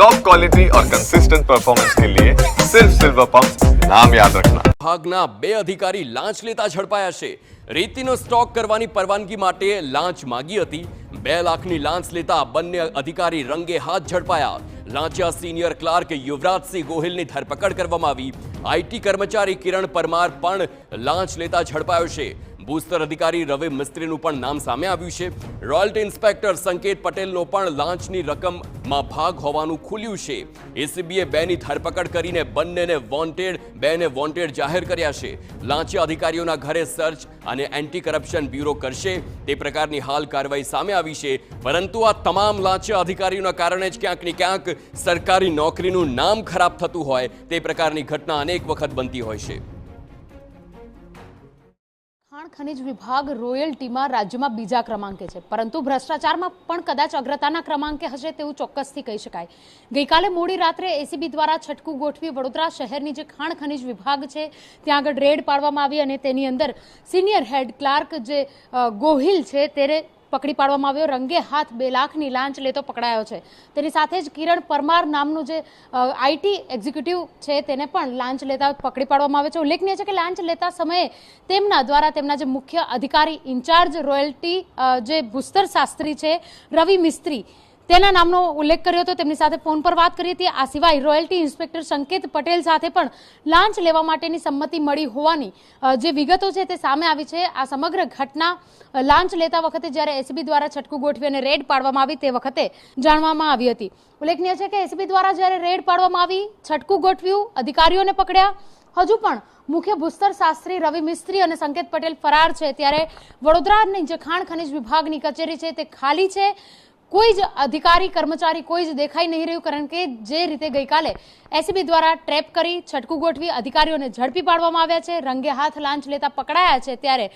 Top quality और consistent performance के लिए सिर्फ सिल्वर पंप नाम याद रखना। વિભાગના 2 અધિકારી લાંચ લેતા ઝડપાયા છે। રેતીનો સ્ટોક કરવાની પરવાનગી માટે લાંચ માંગી હતી। 2 લાખની લાંચ લેતા બંને અધિકારી રંગે હાથ ઝડપાયા। લાંચિયા સિનિયર ક્લાર્ક યુવરાજસિંહ ગોહિલની ધરપકડ કરવામાં આવી। આઈટી કર્મચારી કિરણ પરમાર પણ લાંચ લેતા ઝડપાયો છે। ભૂસ્તર અધિકારી રવિ મિસ્ત્રીનું પણ નામ સામે આવ્યું છે। રોયલ્ટી ઇન્સ્પેક્ટર સંકેત પટેલનો પણ લાંચની રકમમાં ભાગ હોવાનું ખુલ્યું છે। એસીબીએ 2ની ધરપકડ કરીને બંનેને વોન્ટેડ જાહેર કર્યા છે। લાંચિયા અધિકારીઓના ઘરે સર્ચ અને એન્ટી કરપ્શન બ્યુરો કરશે તે પ્રકારની હાલ કાર્યવાહી સામે આવી છે। પરંતુ આ તમામ લાંચિયા અધિકારીઓના કારણે જ ક્યાંક ને ક્યાંક સરકારી નોકરીનું નામ ખરાબ થતું હોય તે પ્રકારની ઘટના અનેક વખત બનતી હોય છે। ખાણ ખનિજ વિભાગ રોયલ્ટીમાં રાજ્યમાં બીજા ક્રમાંકે છે, પરંતુ ભ્રષ્ટાચારમાં પણ કદાચ અગ્રતાના ક્રમાંકે હશે તેવું ચોક્કસથી કહી શકાય। ગઈકાલે મોડી રાત્રે એસીબી દ્વારા છટકું ગોઠવી વડોદરા શહેરની જે ખાણ ખનિજ વિભાગ છે ત્યાં આગળ રેડ પાડવામાં આવી અને તેની અંદર સિનિયર હેડ ક્લાર્ક જે ગોહિલ છે તેને પકડી પાડવામાં આવ્યો। રંગે હાથ 2 લાખની લાંચ લેતો પકડાયો છે। તેની સાથે જ કિરણ પરમાર નામનું જે આઈટી એક્ઝિક્યુટિવ છે તેને પણ લાંચ લેતા પકડી પાડવામાં આવે છે। ઉલ્લેખનીય છે કે લાંચ લેતા સમયે તેમના દ્વારા તેમના જે મુખ્ય અધિકારી ઇન્ચાર્જ રોયલ્ટી જે ભૂસ્તર શાસ્ત્રી છે રવિ મિસ્ત્રી તેના નામનો ઉલ્લેખ કર્યો હતો। તેમની સાથે ફોન પર વાત કરી હતી। આ સિવાય રોયલ્ટી ઇન્સ્પેક્ટર સંકેત પટેલ સાથે પણ લાંચ લેવા માટેની સંમતિ મળી હોવાની જે વિગતો છે તે સામે આવી છે। આ સમગ્ર ઘટના લાંચ લેતા વખતે જ્યારે એસીબી દ્વારા છટકું ગોઠવી અને રેડ પાડવામાં આવી તે વખતે જાણવામાં આવી હતી। ઉલ્લેખનીય છે કે એસીબી દ્વારા જ્યારે રેડ પાડવામાં આવી, છટકું ગોઠવ્યું, અધિકારીઓને પકડ્યા, હજુ પણ મુખ્ય ભૂસ્તર શાસ્ત્રી રવિ મિસ્ત્રી અને સંકેત પટેલ ફરાર છે। ત્યારે વડોદરાની જે ખાણ ખનિજ વિભાગની કચેરી છે તે ખાલી છે। કોઈ જ અધિકારી કર્મચારી કોઈ જ દેખાઈ નહીં રહ્યું, કારણ કે જે રીતે ગઈકાલે એસીબી દ્વારા ટ્રેપ કરી છટકું ગોઠવી અધિકારીઓને ઝડપી પાડવામાં આવ્યા છે, રંગે હાથ લાંચ લેતા પકડાયા છે, ત્યારે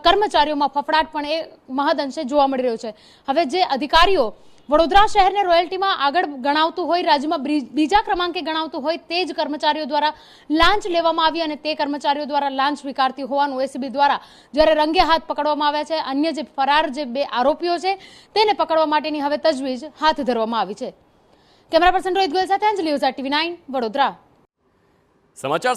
કર્મચારીઓમાં ફફડાટ પણ એ મહદઅંશે જોવા મળી રહ્યો છે। હવે જે અધિકારીઓ વડોદરા શહેરને રોયલ્ટીમાં આગળ ગણાવતું હોય, રાજ્યમાં બીજા ક્રમાંકે ગણાવતું હોય તે જ કર્મચારીઓ દ્વારા લાંચ લેવામાં આવી અને તે કર્મચારીઓ દ્વારા લાંચ સ્વીકારતી હોવાનું એસીબી દ્વારા જ્યારે રંગે હાથ પકડવામાં આવ્યા છે। અન્ય જે ફરાર જે 2 આરોપીઓ છે તેને પકડવા માટેની હવે તજવીજ હાથ ધરવામાં આવી છે। કેમેરા પર્સન રોહિત ગોયલ સાથે અંજલિ ઓઝા, TV9 વડોદરા। સમાચાર